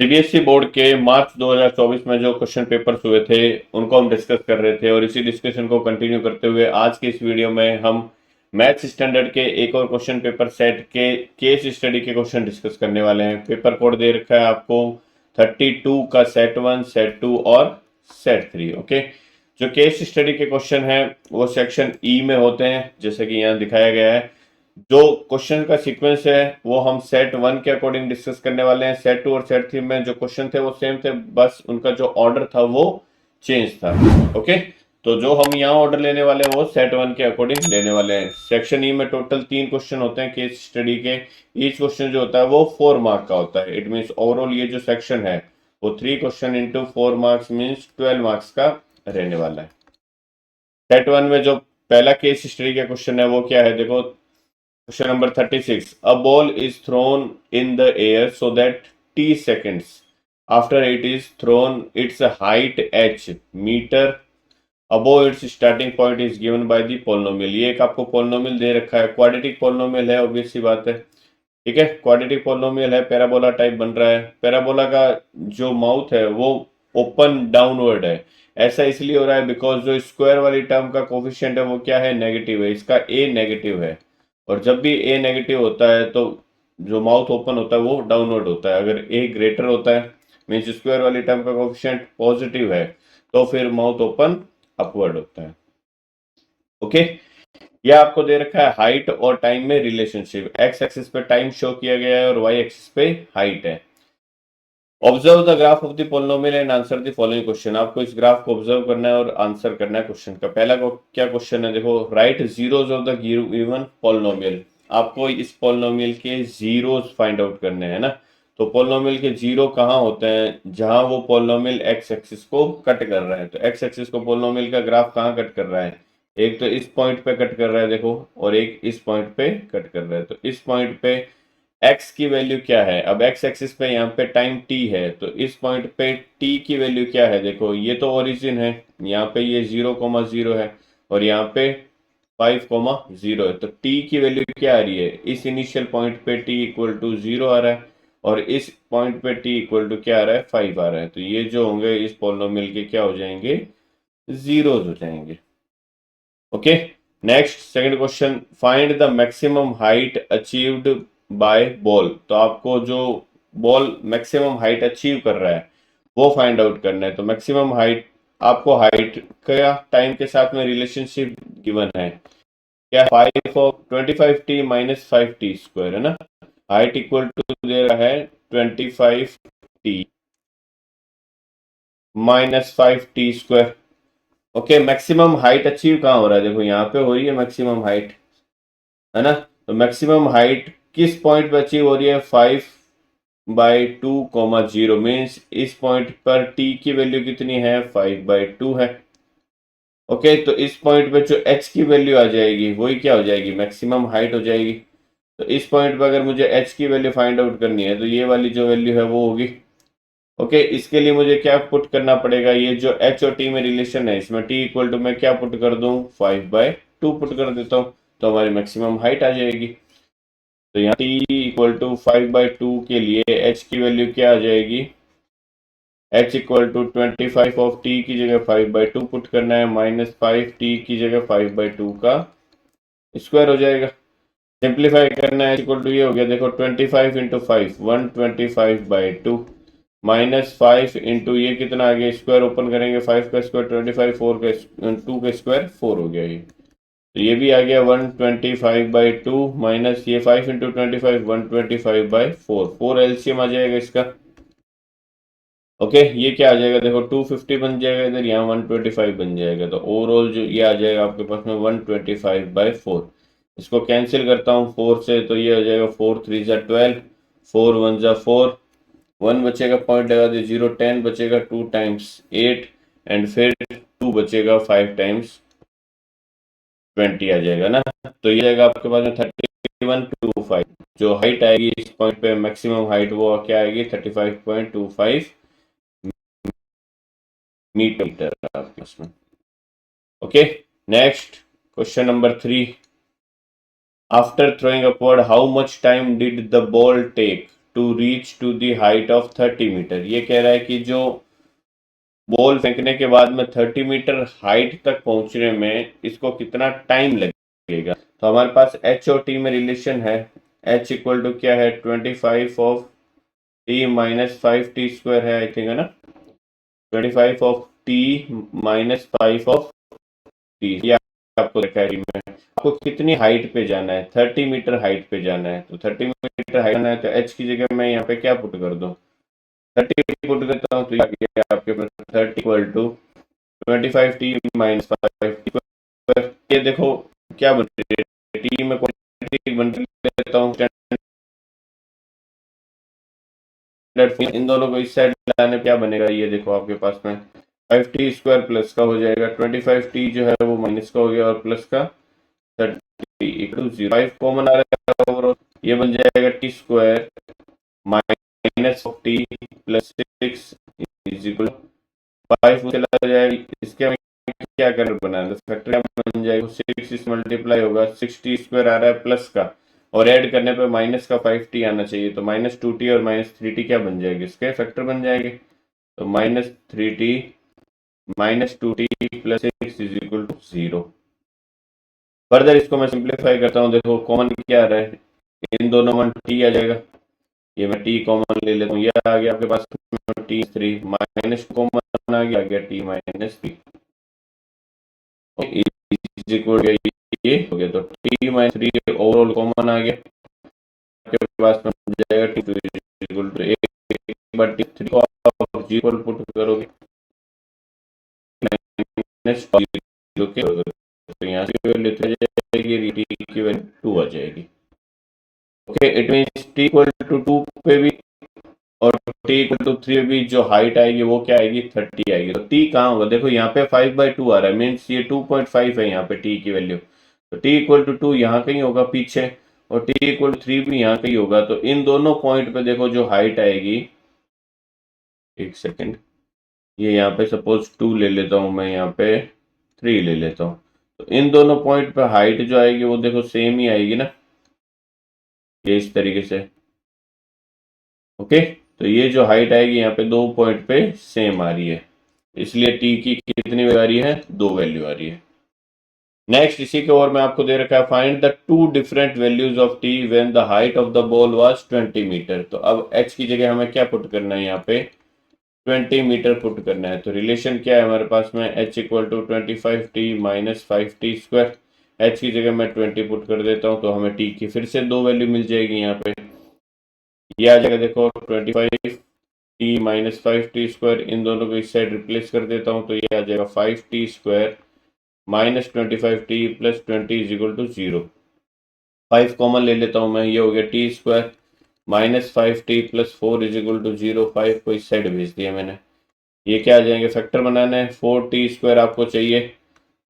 CBSE board के मार्च 2024 में जो क्वेश्चन पेपर्स हुए थे उनको हम डिस्कस कर रहे थे और इसी डिस्कशन को कंटिन्यू करते हुए आज की इस वीडियो में हम मैथ्स स्टैंडर्ड के एक और क्वेश्चन पेपर सेट के केस स्टडी के क्वेश्चन डिस्कस करने वाले हैं। पेपर कोड दे रखा है आपको 32 का सेट 1, सेट 2 और सेट 3। ओके, जो केस स्टडी के क्वेश्चन है वो सेक्शन ई में होते हैं जैसे कि यहाँ दिखाया गया है। जो क्वेश्चन का सीक्वेंस है वो हम सेट 1 के अकॉर्डिंग डिस्कस करने वाले हैं। सेट 2 और सेट 3 में जो क्वेश्चन थे वो सेम थे, बस उनका जो ऑर्डर था वो चेंज था। ओके, तो जो हम यहाँ ऑर्डर लेने वाले हैं वो सेट 1 के अकॉर्डिंग लेने वाले हैं। सेक्शन ई में टोटल 3 क्वेश्चन होते हैं केस स्टडी के। ईच क्वेश्चन जो होता है वो 4 मार्क का होता है। इट मीन्स ओवरऑल ये जो सेक्शन है वो 3 question into 4 marks means 12 marks का रहने वाला है। सेट 1 में जो पहला केस स्टडी का क्वेश्चन है वो क्या है, देखो question number 36। A ball is thrown in the air so that t seconds after it is thrown its height h meter above its starting point is given by the polynomial। ये एक आपको polynomial दे रखा है, quadratic polynomial है, obvious सी बात है। ठीक है, क्वाड्रेटिक पोलिनोमियल है, पैराबोला टाइप बन रहा है। पैराबोला का जो माउथ है वो ओपन डाउनवर्ड है। ऐसा इसलिए हो रहा है बिकॉज जो स्क्वायर वाली टर्म का कोफिशिएंट है वो क्या है, नेगेटिव है। इसका ए नेगेटिव है और जब भी ए नेगेटिव होता है तो जो माउथ ओपन होता है वो डाउनवर्ड होता है। अगर ए ग्रेटर होता है मीन्स स्क्वायर वाली टर्म का कोफिशिएंट पॉजिटिव है तो फिर माउथ ओपन अपवर्ड होता है। ओके, यह आपको दे रखा है हाइट और टाइम में रिलेशनशिप। एक्स एक्सिस पे टाइम शो किया गया है और वाई एक्सिस पे हाइट है। Observe the graph of the polynomial and answer the following question. आपको इस ग्राफ को ऑब्जर्व करना है और आंसर करना है क्वेश्चन का। पहला को क्या क्वेश्चन है, देखो right zeros of the given polynomial. आपको इस पोलिनोमियल के जीरोस फाइंड आउट करने हैं ना। तो पोलिनोमियल के जीरो कहाँ होते हैं, जहां वो पोलिनोमियल एक्स एक्सिस को कट कर रहा है। तो एक्स एक्सिस को पोलिनोमियल का ग्राफ कहाँ कट कर रहा है, एक तो इस पॉइंट पे कट कर रहा है देखो, और एक इस पॉइंट पे कट कर रहा है। तो इस पॉइंट पे x की वैल्यू क्या है, अब x एक्सिस पे यहाँ पे टाइम t है तो इस पॉइंट पे t की वैल्यू क्या है, देखो ये तो ओरिजिन है, यहाँ पे ये 0,0 है और यहाँ पे 5,0 है। तो t की वैल्यू क्या आ रही है, इस इनिशियल पॉइंट पे t इक्वल टू 0 आ रहा है और इस पॉइंट पे t इक्वल टू क्या आ रहा है, 5 आ रहा है। तो ये जो होंगे इस पॉलिनोमियल के क्या हो जाएंगे, जीरोस हो जाएंगे। Okay, next second question, find the maximum height achieved by ball. तो आपको जो बॉल मैक्सिमम हाइट अचीव कर रहा है वो फाइंड आउट करना है। तो मैक्सिमम हाइट, आपको हाइट का टाइम के साथ में रिलेशनशिप गिवन है क्या, 25t माइनस 5t स्क्वायर है ना। हाइट इक्वल टू दे रहा है 25t minus 5t square. Okay, maximum height achieve कहाँ हो रहा है, देखो यहाँ पे हो रही है मैक्सिमम हाइट, है ना। तो मैक्सिमम हाइट किस पॉइंट पे अचीव हो रही है, 5/2,0 मीन्स इस पॉइंट पर t की वैल्यू कितनी है, 5/2 है। ओके, तो इस पॉइंट पे जो h की वैल्यू आ जाएगी वही क्या हो जाएगी, मैक्सिमम हाइट हो जाएगी। तो इस पॉइंट पर अगर मुझे h की वैल्यू फाइंड आउट करनी है तो ये वाली जो वैल्यू है वो होगी। ओके, इसके लिए मुझे क्या पुट करना पड़ेगा, ये जो h और t में रिलेशन है इसमें t इक्वल टू मैं क्या पुट कर दूं, 5/2 पुट कर देता हूँ तो हमारी मैक्सिमम हाइट आ जाएगी। तो यहाँ t इक्वल टू 5/2 के लिए h की वैल्यू क्या आ जाएगी, h equal to 25 of t की जगह 5/2 पुट करना है, माइनस 5t की जगह 5/2 का स्क्वायर हो जाएगा। सिंप्लीफाई करना है, इक्वल टू ये हो गया देखो 25 इंटू 5 125/2 माइनस 5 इंटू ये कितना आ गया, स्क्वायर ओपन करेंगे 5 का स्क्वायर 25, 4 का 2 का स्क्वायर 4 हो गया ये। तो ये भी आ गया 125/2 माइनस ये 5 इंटू 25 125/4, 4 एलसीएम आ जाएगा इसका। ओके, ये क्या आ जाएगा देखो 250 बन जाएगा इधर, यहाँ 125 बन जाएगा। तो ओवरऑल जो ये आ जाएगा आपके पास में 125/4। इसको कैंसिल करता हूँ 4 से तो ये हो जाएगा 4 3 जा 12, 4 1 जा 4, 1 बचेगा पॉइंट लगा दे 0, 10 बचेगा 2 टाइम्स 8 एंड फिर 2 बचेगा 5 टाइम्स 20 आ जाएगा ना। तो ये जाएगा आपके पास में 3125। जो हाइट आएगी इस पॉइंट पे मैक्सिमम हाइट वो क्या आएगी, 35.25 मीटर आपके पास में। Okay, next question number 3, after throwing upward how much time did the ball take to reach to the height of 30 metre. ये कह रहा है कि जो बॉल फेंकने के बाद में 30 मीटर हाइट तक पहुंचने में इसको कितना टाइम लगेगा। तो हमारे पास एच और टी में रिलेशन है। एच इक्वल टू क्या है, 25 ऑफ टी माइनस 5t² है, आई थिंक, है ना। 25 of T minus 5 of T, ये आपको देखा है में आपको कितनी हाइट पे जाना है, 30 मीटर हाइट पे जाना है। तो 30 मीटर हाइट जाना है तो एच की जगह मैं यहाँ पे क्या पुट कर दूं, 30 पुट करता हूँ तो ये आपके पास 30 equal to 25t minus 5t²। ये देखो क्या बन रही है, टी में क्वांटिटी बन लेता हूँ, इन दोनों को इस साइड लाने पे क्या बनेगा, ये देखो आपके पास में 5t² प्लस का हो जाएगा, 25t जो है वो माइनस का हो गया और प्लस का 30 इक्वल टू 0। 5 कॉमन आ रहा है और ये बन जाएगा t² minus of T plus 6 is equal 5 चला जाएगा। इसके में क्या कर बनाना है, फैक्टर क्या बन जाएगा, 6 से मल्टीप्लाई होगा, 6t² आ रहा है प्लस का और ऐड करने पे माइनस का 5t आना चाहिए। तो -2t और -3t क्या बन जाएगी, इसके फैक्टर बन जाएंगे। तो -3t -2t plus 6 is equal to 0। Further इसको मैं सिंप्लीफाई करता हूँ, देखो कॉमन क्या आ रहा है, इन दोनों में t आ जाएगा, ये मैं t कॉमन ले लेता हूँ, ये आ गया आपके पास t3 माइनस कॉमन आ गया t -3 इज इक्वल टू ये हो गया। तो t -3 ओवरऑल कॉमन आ गया, आपके पास में बन जाएगा t2 इक्वल टू एक बार t3 को आप g पर पुट करोगे माइनस के, तो यहाँ से वैल्यू 3 आ जाएगी, t की वैल्यू 2 आ जाएगी। Okay, it means t equal to 2 पे भी और t इक्वल टू 3 पे भी जो हाइट आएगी वो क्या आएगी, 30 आएगी। तो t कहाँ होगा, देखो यहाँ पे 5/2 आ रहा है, मीन्स ये 2.5 है यहाँ पे t की वैल्यू। तो t इक्वल टू 2 यहाँ कहीं होगा पीछे और t इक्वल टू 3 भी यहाँ कहीं होगा। तो इन दोनों पॉइंट पे देखो जो हाइट आएगी, एक सेकेंड, ये यहाँ पे सपोज 2 ले लेता हूँ मैं, यहाँ पे 3 ले लेता हूँ। तो इन दोनों पॉइंट पे हाइट जो आएगी वो देखो सेम ही आएगी ना, ये इस तरीके से। ओके, तो ये जो हाइट आएगी यहाँ पे 2 पॉइंट पे सेम आ रही है, इसलिए t की कितनी वैल्यू आ रही है, 2 वैल्यू आ रही है। नेक्स्ट इसी के और में आपको दे रखा है, find the 2 different values of t when the height of the ball was 20 metre. तो अब h की जगह हमें क्या पुट करना है, यहाँ पे 20 मीटर पुट करना है। तो रिलेशन क्या है हमारे पास में, h equal to 25t minus 5t²। h की जगह मैं 20 पुट कर देता हूँ तो हमें t की फिर से 2 वैल्यू मिल जाएगी यहाँ पे, ये आ जाएगा देखो 25t माइनस 5t², इन दोनों को इस साइड रिप्लेस कर देता हूँ तो ये आ जाएगा 5t² minus 25t plus 20 is equal to 0। 5 common ले लेता हूँ मैं, ये हो गया t² minus 5t plus 4 is equal to 0। 5 को इस साइड भेज दिया मैंने, ये क्या आ जाएंगे, फैक्टर बनाना है, 4t² आपको चाहिए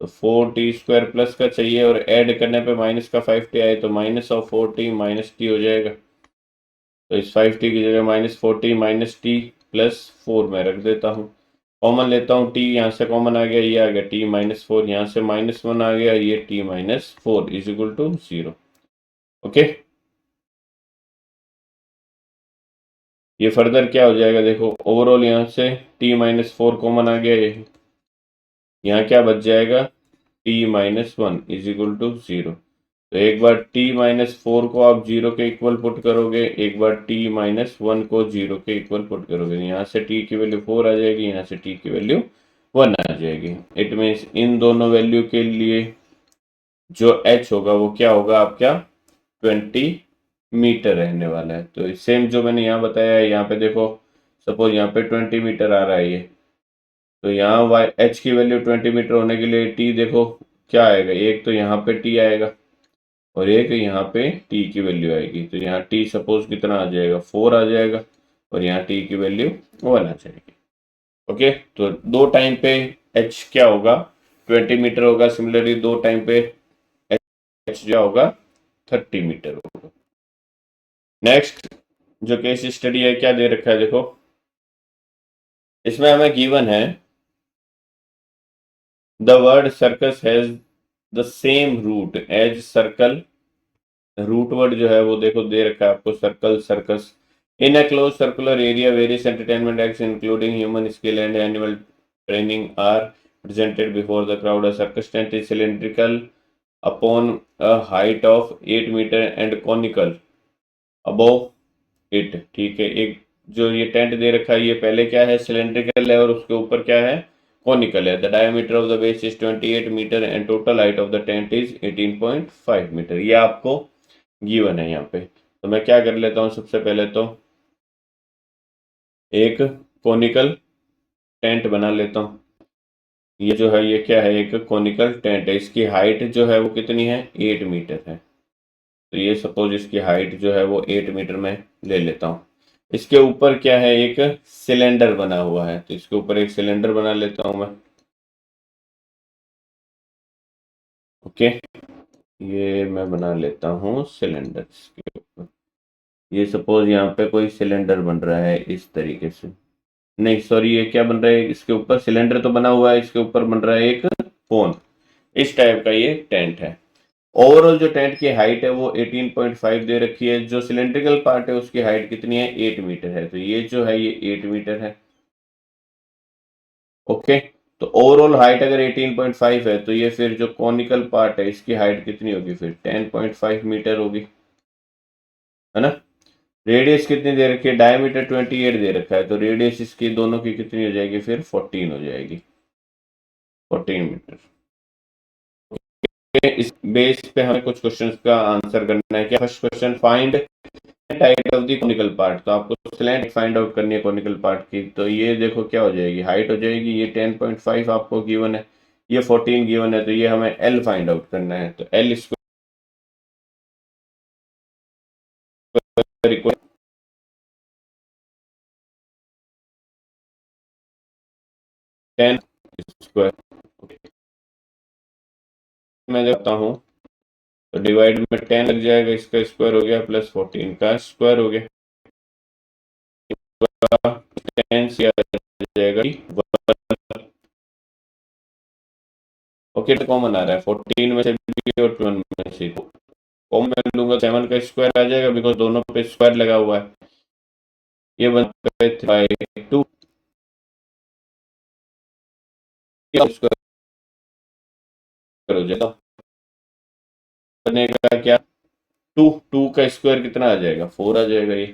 तो 4t² प्लस का चाहिए और ऐड करने पे माइनस का 5t आए तो minus of 4t minus t हो जाएगा। तो इस 5t की जगह -40 माइनस टी प्लस 4 में रख देता हूँ, कॉमन लेता हूँ, t यहाँ से कॉमन आ गया, ये आ गया t -4, यहाँ से -1 आ गया, ये t -4 is equal to 0। Okay, ये फर्दर क्या हो जाएगा, देखो ओवरऑल यहाँ से t -4 कॉमन आ गया, ये यहाँ क्या बच जाएगा, t -1 इज इक्वल टू 0। तो एक बार t -4 को आप 0 के इक्वल पुट करोगे, एक बार t -1 को 0 के इक्वल पुट करोगे, यहाँ से t की वैल्यू 4 आ जाएगी, यहाँ से t की वैल्यू 1 आ जाएगी। इट मीन्स इन दोनों वैल्यू के लिए जो h होगा वो क्या होगा आपका 20 मीटर रहने वाला है। तो सेम जो मैंने यहाँ बताया है, यहाँ पे देखो सपोज यहाँ पे 20 मीटर आ रहा है ये, तो यहाँ h की वैल्यू 20 मीटर होने के लिए t देखो क्या आएगा, एक तो यहाँ पे t आएगा और एक यहाँ पे t की वैल्यू आएगी। तो यहाँ t सपोज कितना आ जाएगा, 4 आ जाएगा और यहाँ t की वैल्यू 1 आ जाएगी। ओके, तो 2 टाइम पे h क्या होगा, 20 मीटर होगा, सिमिलरली 2 टाइम पे h जो होगा 30 मीटर होगा। नेक्स्ट जो केस स्टडी है क्या दे रखा है, देखो इसमें हमें गिवन है the word circus has the same root as circle. Root word जो है वो देखो दे रखा है आपको, circle circus, In a closed circular area, various entertainment acts, including human skill and animal training, are presented before the crowd. A circus tent is cylindrical upon a height of 8 meter and conical above it. ठीक है, एक जो ये tent दे रखा है ये पहले क्या है, सिलेंड्रिकल है और उसके ऊपर क्या है, कॉनिकल है. The diameter of the base is 28 metre and total height of the tent is 18.5 metre. ये आपको गिवन है यहाँ पे. तो मैं क्या कर लेता हूँ, सबसे पहले तो एक कॉनिकल टेंट बना लेता हूँ. ये जो है ये क्या है, एक कॉनिकल टेंट है. इसकी हाइट जो है वो कितनी है, 8 मीटर है. तो ये सपोज इसकी हाइट जो है वो 8 मीटर में ले लेता हूँ. इसके ऊपर क्या है, एक सिलेंडर बना हुआ है. तो इसके ऊपर एक सिलेंडर बना लेता हूँ मैं. ओके, ये मैं बना लेता हूँ सिलेंडर इसके ऊपर. ये सपोज यहाँ पे कोई सिलेंडर बन रहा है इस तरीके से. नहीं सॉरी, ये क्या बन रहा है, इसके ऊपर सिलेंडर तो बना हुआ है, इसके ऊपर बन रहा है एक फोन. इस टाइप का ये टेंट है. ओवरऑल जो टेंट की हाइट है वो 18.5 दे रखी है. जो सिलेंड्रिकल पार्ट है उसकी हाइट कितनी है, 8 मीटर है. तो ये जो है ये 8 मीटर है. ओके, तो ओवरऑल हाइट अगर 18.5 है तो ये फिर जो कॉनिकल पार्ट है इसकी हाइट कितनी होगी, फिर 10.5 मीटर होगी, है ना. रेडियस कितनी दे रखी है, डायमीटर 28 दे रखा है. तो रेडियस इसकी दोनों की कितनी हो जाएगी, फिर 14 हो जाएगी, 14 मीटर. इस बेस पे हमें कुछ क्वेश्चंस का आंसर करना है. क्या first question, find height of the conical part. तो आपको स्लैंट फाइंड आउट करनी है कॉनिकल पार्ट की. तो ये देखो क्या हो जाएगी, हाइट हो जाएगी, ये 10.5 आपको गिवन है, ये 14 गिवन है. तो ये हमें एल फाइंड आउट करना है. तो एल स्क्वायर इक्वल 10 स्क्वायर. मैं देखता हूँ तो डिवाइड में 10 लग जाएगा, इसका स्क्वायर हो गया, प्लस 14 का स्क्वायर हो गया. 10 से आ जाएगा. ओके, तो कॉमन आ रहा है 14 में से भी और 12 में से. कॉमन मैं लूंगा 7 का स्क्वायर आ जाएगा, बिकॉज दोनों पे स्क्वायर लगा हुआ है. ये बनता है 3/2 स्क्वायर हो जाएगा. बनेगा क्या, 2. 2 का स्क्वायर कितना आ जाएगा, 4 आ जाएगा. ये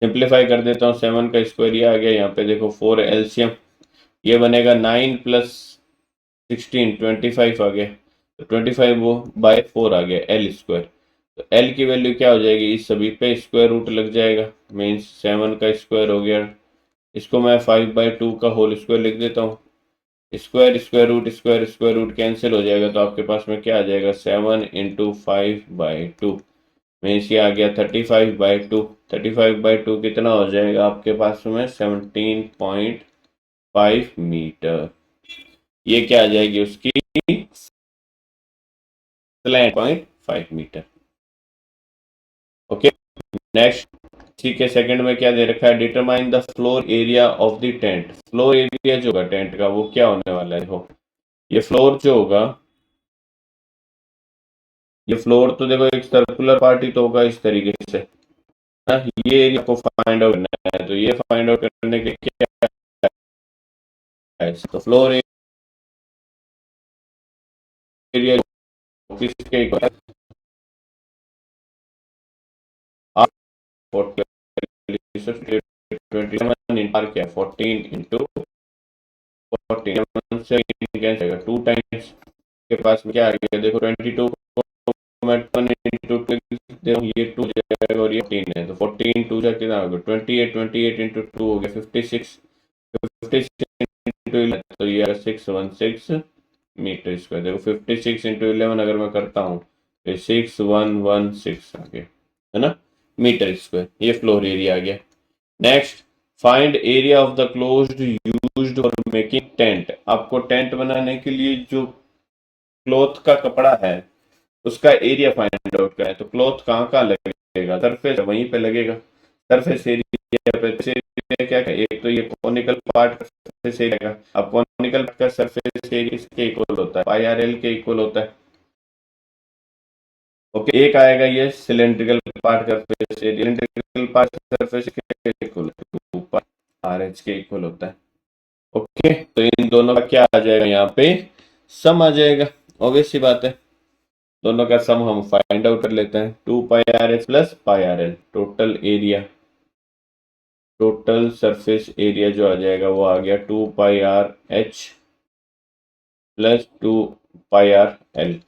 सिंप्लीफाई कर देता हूँ. 7 का स्क्वायर ये आ गया, यहाँ पे देखो 4 एलसीएम, ये बनेगा 9 प्लस 16 25 आ गया. तो 25 वो बाय 4 आ गया एल स्क्वायर. तो एल की वैल्यू क्या हो जाएगी, इस सभी पे स्क्वायर रूट लग जाएगा, मीन्स 7 का स्क्वायर हो गया. इसको मैं 5/2 का होल स्क्वायर लिख देता हूँ. स्क्वायर स्क्वायर रूट कैंसिल हो जाएगा. तो आपके पास में क्या आ जाएगा, 7 × 5/2 मीन्स ये आ गया 35/2. 35/2 कितना हो जाएगा आपके पास में, 17.5 मीटर. ये क्या आ जाएगी उसकी स्लैंट, 0.5 मीटर. Okay, next. ठीक है, सेकंड में क्या दे रखा है, determine the floor area of the tent. Floor area जो होगा टेंट का वो क्या होने वाला है, देखो ये फ्लोर जो होगा, ये फ्लोर तो देखो एक सर्कुलर पार्ट ही तो होगा इस तरीके से, है ना. ये एरिया को फाइंड आउट करना है. तो ये फाइंड आउट करने के क्या है, तो फ्लोर एरिया किसके इक्वल है, 14 इंटू 14 से कैंसिल 2 टाइम्स. के पास में क्या आ गया, देखो 22 को मैं 1 इंटू 2 देखो ये 2 जाएगा और ये 14 है. तो 14 2 जा कितना होगा, 28 इंटू 2 हो गया 56. 56 इंटू 11 तो ये 616 मीटर स्क्वायर. देखो 56 इंटू 11 अगर मैं करता हूँ तो 6116 आ गया, है ना, मीटर स्क्वायर. ये फ्लोर एरिया आ गया. Next, find area of the closed used for making tent. आपको टेंट बनाने के लिए जो क्लॉथ का कपड़ा है उसका एरिया फाइंड आउट करें. तो क्लॉथ कहाँ कहाँ लगेगा, सरफेस वहीं पे लगेगा. सरफेस एरिया पे एरिया क्या है, एक तो ये कॉनिकल पार्ट सरफेस एरिया. अब कॉनिकल पार्ट का सरफेस एरिया इसके इक्वल होता है, पाई आर एल के इक्वल होता है. ओके, एक आएगा ये cylindrical part surface area, cylindrical part surface equal to pi are h के इक्वल होता है। ओके, तो इन दोनों का क्या आ जाएगा, यहाँ पे सम आ जाएगा। ऑब्वियस सी बात है, दोनों का सम हम फाइंड आउट कर लेते हैं। 2 pi are H plus pi are L, total area, total surface area जो आ जाएगा वो आ गया 2 pi are H plus 2 pi are L.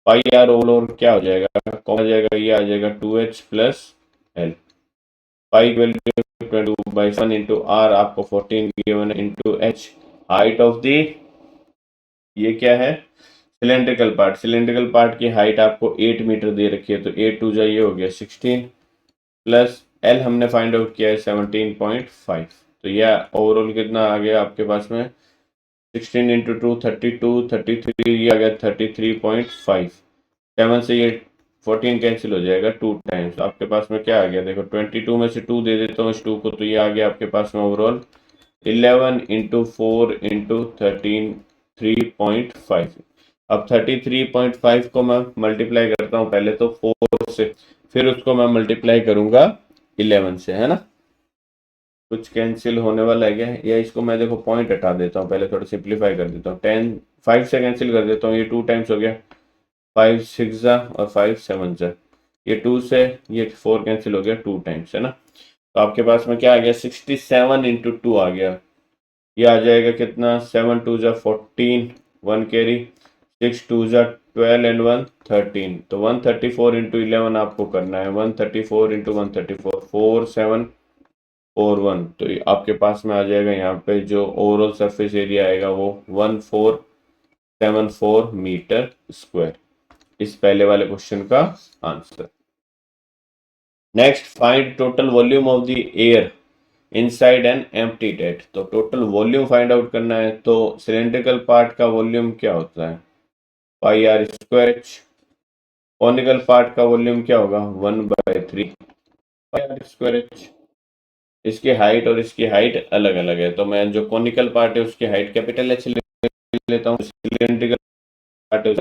Pi R L और क्या हो जाएगा, कौन आ जाएगा, ये आ जाएगा 2h प्लस एल। पाई की वैल्यू 22/7 इंटू आर, आपको 14 given into H. Height of the, ये क्या है, सिलेंड्रिकल पार्ट, सिलेंड्रिकल पार्ट की हाइट आपको 8 मीटर दे रखी है, तो 8 टू जा ये हो गया 16 प्लस एल हमने फाइंड आउट किया है 17.5। तो यह ओवरऑल कितना आ गया आपके पास में, 16 इंटू 2 32, 33, ये आ गया 33.5। 7 से ये 14 कैंसिल हो जाएगा 2 टाइम्स, आपके पास में क्या आ गया, देखो 22 में से 2 दे देता हूँ इस 2 को, तो ये आ गया आपके पास में ओवरऑल 11 इंटू 4 इंटू 33.5। अब 33.5 को मैं मल्टीप्लाई करता हूँ पहले तो 4 से, फिर उसको मैं मल्टीप्लाई करूंगा 11 से, है ना। कुछ कैंसिल होने वाला है क्या, या इसको मैं देखो पॉइंट हटा देता हूँ, पहले थोड़ा सिंप्लीफाई कर देता हूँ। 10 5 से कैंसिल कर देता हूँ, ये 2 टाइम्स हो गया, 5 6 जा और 5 7 जा, ये 2 से ये 4 कैंसिल हो गया 2 टाइम्स, है ना। तो आपके पास में क्या आ गया, 67 इंटू 2 आ गया, ये आ जाएगा कितना, 7 2 जा 14, 1 कैरी, 6 2 जा 12 एंड 1 13, तो 134 इंटू 11 आपको करना है, 134 इंटू 134, 4741। तो ये आपके पास में आ जाएगा, यहाँ पे जो ओवरऑल सरफेस एरिया आएगा वो 1474 मीटर स्क्वायर, इस पहले वाले क्वेश्चन का answer. Next, find total volume of the air inside an empty डेट। तो टोटल वॉल्यूम फाइंड आउट करना है, तो सिलेंड्रिकल पार्ट का वॉल्यूम क्या होता है, pi R square H. Conical part का वॉल्यूम क्या होगा, 1/3 पाई आर स्क्वायर एच। इसकी हाइट और इसकी हाइट अलग अलग है, तो मैं जो कॉनिकल पार्ट है उसकी हाइट कैपिटल एच लेता हूँ, सिलेंड्रिकल पार्ट है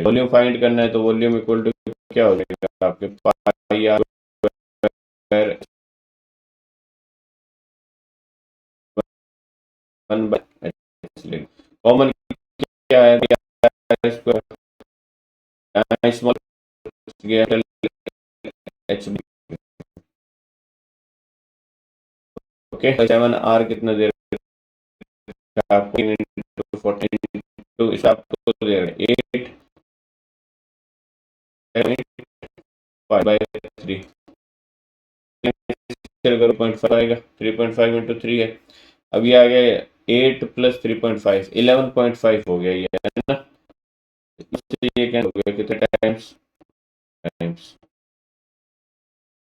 वॉल्यूम फाइंड करना है, तो वॉल्यूम इक्वल टू क्या हो जाएगा आपके, पाई आर स्क्वायर 1/h। कॉमन क्या है, square small h, okay. 7 r कितना दे रहा है आपको, 14 टू इस आपको दे रहे हैं 8.5/3, करो 0.5 आएगा, 3.5 इंटू 3 है। अब ये आ गया 8 प्लस 3.5, 11.5 हो गया ये, है ना। इससे ये क्या हो गया, कितने टाइम्स टाइम्स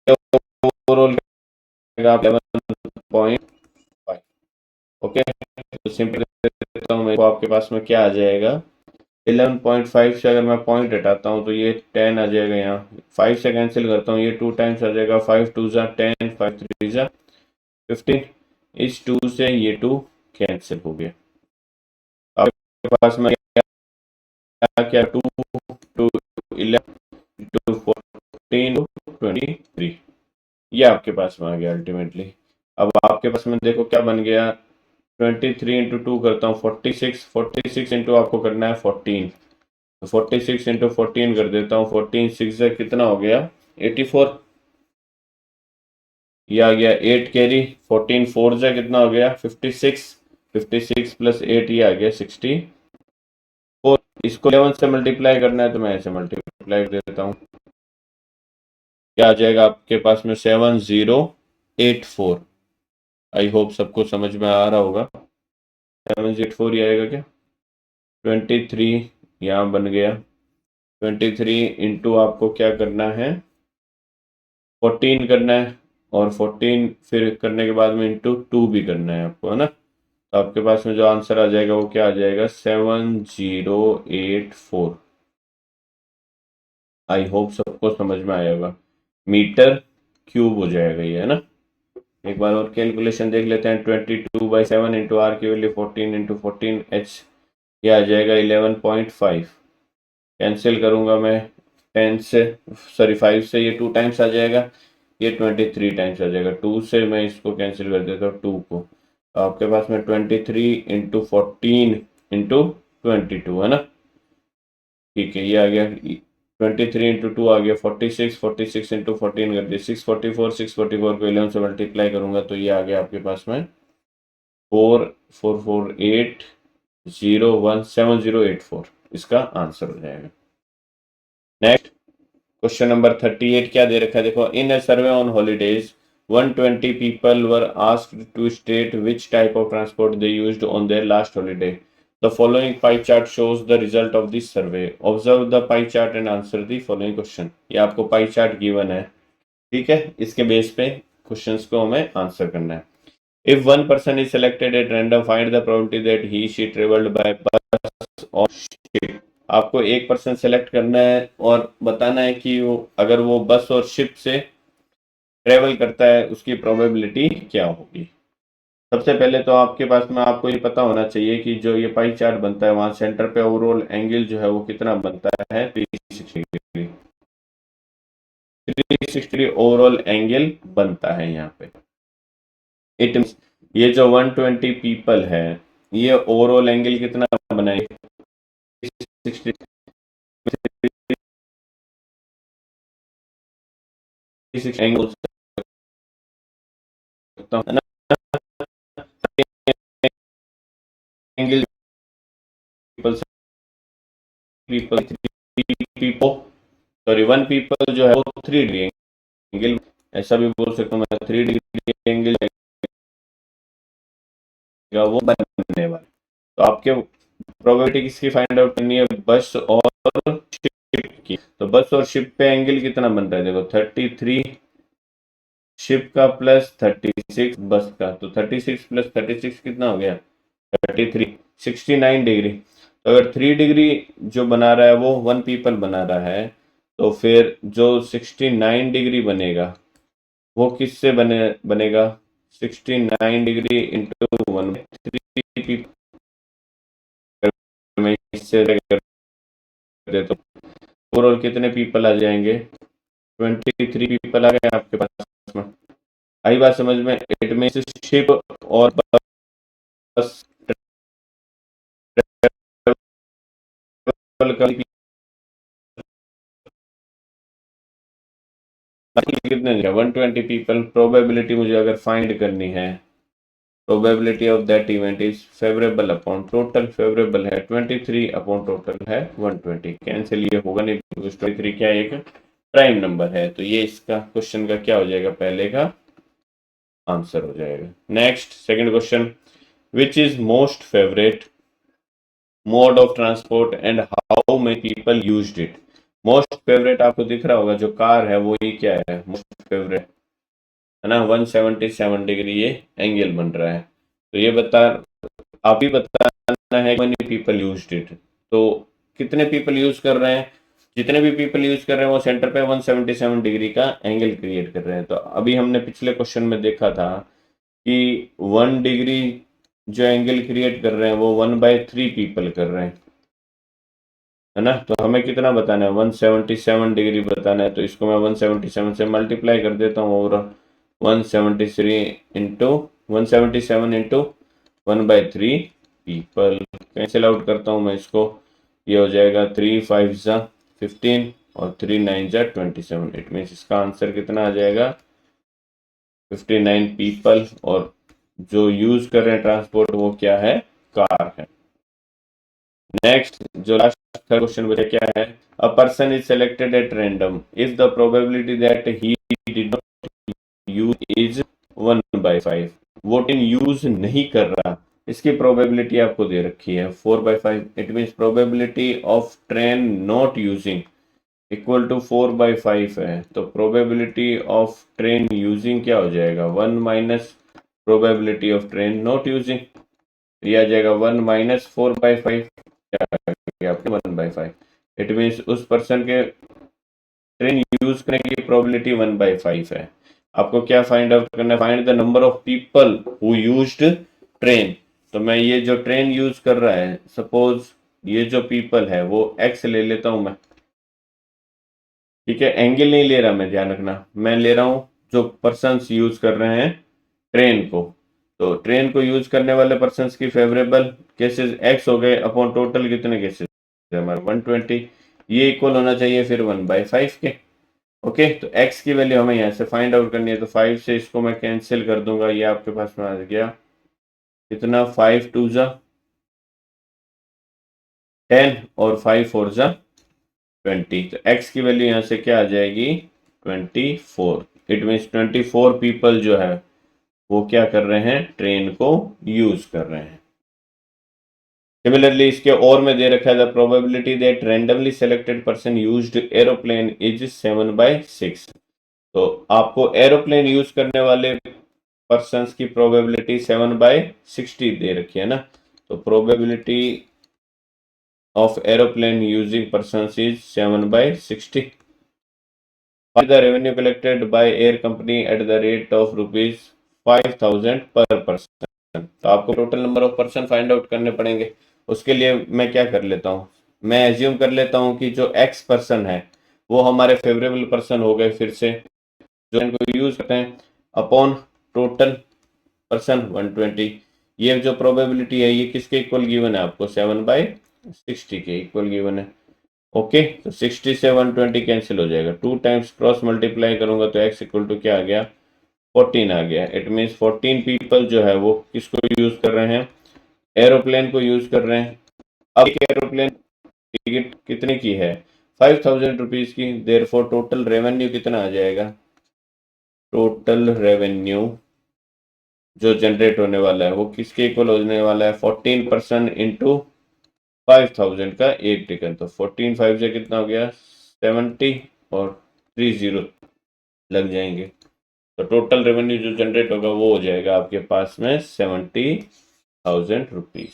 ओवरऑल 11.5। ओके, तो सिंपल देता हूँ, मेरे को आपके पास में क्या आ जाएगा, 11.5 से अगर मैं पॉइंट हटाता हूँ तो ये 10 आ जाएगा, यहाँ 5 से कैंसिल करता हूँ, ये 2 टाइम्स आ जाएगा, 5 2 जा 10, 5 3 जा 15, इस 2 से ये 2 कैंसिल हो गया। आपके पास में क्या क्या, 2 टू 11 टू 14 टू 23, ये आपके पास में आ गया अल्टीमेटली। अब आपके पास में देखो क्या बन गया, 23 इंटू 2 करता हूँ 46, 46 इंटू आपको करना है 14, तो 46 इंटू 14 कर देता हूँ, 14 6 से कितना हो गया 84, ये आ गया 8 कैरी, 14 4 से कितना हो गया 56, 56 प्लस 8 ये आ गया 64। इसको 11 से मल्टीप्लाई करना है, तो मैं ऐसे मल्टीप्लाई कर देता हूँ, क्या आ जाएगा आपके पास में 7084। आई होप सबको समझ में आ रहा होगा, 7084 ही आएगा क्या, 23 यहाँ बन गया, 23 इंटू आपको क्या करना है 14 करना है, और 14 फिर करने के बाद में इंटू 2 भी करना है आपको, है ना। तो आपके पास में जो आंसर आ जाएगा वो क्या आ जाएगा, 7084। आई होप सबको समझ में आया होगा, मीटर क्यूब हो जाएगा ये, है ना। एक बार और कैलकुलेशन देख लेते हैं, 22/7 इंटू आर की वैल्यू 14 इंटू 14 एच, ये आ जाएगा 11.5। कैंसिल करूंगा मैं 10 से, सॉरी 5 से ये 2 टाइम्स आ जाएगा, ये 23 टाइम्स आ जाएगा। 2 से मैं इसको कैंसिल कर देता हूँ 2 को, तो आपके पास में 23 इंटू 14 इंटू 22 है ना। ठीक है, ये आ गया 23 इंटू 2 आ गया 46, 46 इंटू 14 कर दिया 644, 644 को 11 से मल्टीप्लाई करूंगा तो ये आ गया आपके पास में 4448017084, इसका आंसर हो जाएगा। नेक्स्ट क्वेश्चन नंबर 38 क्या दे रखा है, देखो in a survey on holidays 120 people were asked to state which type of transport they used on their last holiday. The following pie chart shows the result of this survey. Observe the pie chart and answer the following question. ये आपको pie chart given है, ठीक है, इसके base पे questions को हमें answer करना है। If one person is selected at random, find the probability that he she traveled by bus or ship. आपको एक पर्सन सेलेक्ट करना है और बताना है कि अगर वो बस और शिप से ट्रेवल करता है उसकी प्रोबेबिलिटी क्या होगी। सबसे पहले तो आपके पास में आपको ये पता होना चाहिए कि जो ये पाई चार्ट बनता है वहां सेंटर पे ओवरऑल एंगल जो है वो कितना बनता है, 360 डिग्री। 360 ओवरऑल एंगल बनता है यहाँ पे। इट मींस ये जो 120 पीपल है ये ओवरऑल एंगल कितना बनाए, 360 एंगल है ना, angle people people sorry 1 people जो है वो 3 डिग्री एंगल, ऐसा भी बोल सकता हूँ मैं 3 डिग्री एंगल वो बनने वाला। तो आपके प्रोबेबिलिटी किसकी फाइंड आउट करनी है, बस और शिप की। तो बस और शिप पे एंगल कितना बन रहा है, देखो 33 शिप का प्लस 36 बस का, तो 36 प्लस 36 कितना हो गया 33, 69 डिग्री। तो अगर 3 डिग्री जो बना रहा है वो 1 पीपल बना रहा है, तो फिर जो 69 डिग्री बनेगा वो किससे बनेगा 69 डिग्री इंटू 1 3 पीपल, मैं इससे कर देता हूँ ओवरऑल कितने पीपल आ जाएंगे, 23 पीपल आ गए आपके पास में। आई बात समझ में, इट मींस शिप और बस कितने 120 पीपल। प्रोबेबिलिटी मुझे अगर फाइंड करनी है, probability of that event is favourable upon total, favourable है 23 अपॉन टोटल है 120, कैंसिल ये होगा नहीं, 23 क्या एक प्राइम नंबर है, तो ये इसका क्वेश्चन का क्या हो जाएगा, पहले का आंसर हो जाएगा। Next second question, which is most favourite mode of transport and how many people used it. Most favourite आपको दिख रहा होगा, जो कार है वो ही क्या है मोस्ट फेवरेट, है ना, 177 डिग्री ये एंगल बन रहा है। तो ये आप ही बताना है many people used it, तो कितने पीपल यूज कर रहे हैं, जितने भी पीपल यूज कर रहे हैं वो सेंटर पे 177 डिग्री का एंगल क्रिएट कर रहे हैं। तो अभी हमने पिछले क्वेश्चन में देखा था कि 1 डिग्री जो एंगल क्रिएट कर रहे हैं वो 1/3 पीपल कर रहे हैं, है ना। तो हमें कितना बताना है 177 डिग्री बताना है, तो इसको मैं 177 से मल्टीप्लाई कर देता हूँ और 173 into 177 into 1/3 people, cancel out करता हूँ मैं इसको, ये हो जाएगा 3 5 जा 15 और 3 9 जा 27। इट मीन्स इसका आंसर कितना आ जाएगा 59 पीपल, और जो यूज कर रहे हैं ट्रांसपोर्ट वो क्या है, कार है। नेक्स्ट जो लास्ट थर्ड क्वेश्चन बचा क्या है, a person is selected at random, if the probability that he did not use is 1/5, voting use नहीं कर रहा, इसकी प्रोबेबिलिटी आपको दे रखी है 4/5। It means probability of train not using equal to 4/5 है, तो प्रोबेबिलिटी ऑफ ट्रेन यूजिंग क्या हो जाएगा 1 minus probability of train not using, ये आ जाएगा 1 माइनस 4/5, क्या आ गया आपके 1/5। इट मीन्स उस पर्सन के ट्रेन यूज करने की प्रोबेबिलिटी 1/5 है। आपको क्या फाइंड आउट करना है, find the number of people who used train. तो मैं ये जो ट्रेन यूज कर रहा है, सपोज ये जो पीपल है वो एक्स ले लेता हूं मैं, ठीक है। एंगल नहीं ले रहा मैं, ध्यान रखना, मैं ले रहा हूं जो पर्सन्स यूज कर रहे हैं ट्रेन को। तो ट्रेन को यूज करने वाले पर्सन्स की फेवरेबल केसेस एक्स हो गए अपॉन टोटल कितने केसेस हमारे 120, ये इक्वल होना चाहिए फिर 1/5 के। ओके, तो x की वैल्यू हमें यहाँ से फाइंड आउट करनी है, तो 5 से इसको मैं कैंसिल कर दूंगा, ये आपके पास में आ गया कितना, 5 2 जा 10 और 5 4 जा 20। तो x की वैल्यू यहाँ से क्या आ जाएगी, 24। इट मीन्स 24 पीपल जो है वो क्या कर रहे हैं, ट्रेन को यूज कर रहे हैं। सिमिलरली इसके और में दे रखा है the probability that randomly selected person used aeroplane is 7/6। तो आपको एरोप्लेन यूज करने वाले पर्सन्स की प्रोबेबिलिटी 7/60 दे रखी है ना। तो probability of aeroplane using persons is 7/60। The revenue collected by air company at the rate of ₹5,000 per person। तो आपको total number of person find out करने पड़ेंगे। उसके लिए मैं क्या कर लेता हूँ, मैं एज्यूम कर लेता हूँ कि जो एक्स पर्सन है वो हमारे फेवरेबल पर्सन हो गए, फिर से जो इनको यूज करते हैं अपॉन टोटल पर्सन 120। ये जो प्रोबेबिलिटी है ये किसके इक्वल गिवन है आपको, 7/60 के इक्वल गिवन है। ओके, तो 60 से 120 कैंसिल हो जाएगा, 2 टाइम्स क्रॉस मल्टीप्लाई करूंगा तो x इक्वल टू क्या आ गया, 14 आ गया। इट मीन्स 14 पीपल जो है वो किसको यूज कर रहे हैं, एरोप्लेन को यूज कर रहे हैं। अब एक एरोप्लेन टिकट कितने की है, 5,000 रुपीज की। देयरफॉर टोटल रेवेन्यू कितना आ जाएगा, टोटल रेवेन्यू जो जनरेट होने वाला है वो किसके इक्वल होने वाला है, 14% इंटू 5,000 का एक टिकट। तो 14 5 से कितना हो गया, 70 और 30 लग जाएंगे। तो टोटल रेवेन्यू जो जनरेट होगा वो हो जाएगा आपके पास में 70,000 रुपीज।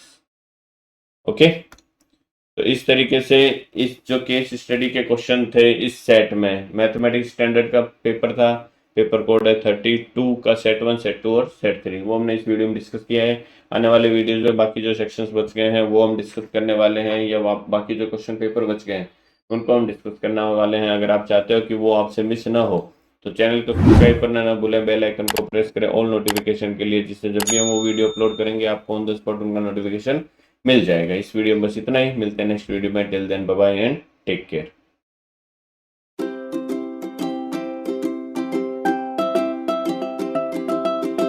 ओके, तो इस तरीके से इस जो केस स्टडी के क्वेश्चन थे इस सेट में, मैथमेटिक्स स्टैंडर्ड का पेपर था, पेपर कोड है 32 का सेट 1 सेट 2 और सेट 3, वो हमने इस वीडियो में डिस्कस किया है। आने वाले वीडियोज में बाकी जो सेक्शंस बच गए हैं वो हम डिस्कस करने वाले हैं, या बाकी जो क्वेश्चन पेपर बच गए हैं उनको हम डिस्कस करने वाले हैं। अगर आप चाहते हो कि वो आपसे मिस ना हो तो चैनल को सब्सक्राइब करना ना भूलें, बेल आइकन को प्रेस करें ऑल नोटिफिकेशन के लिए, जिससे जब भी हम वो वीडियो अपलोड करेंगे आपको ऑन द स्पॉट उनका नोटिफिकेशन मिल जाएगा। इस वीडियो में बस इतना ही, मिलते हैं नेक्स्ट वीडियो में। Till then bye bye and take care.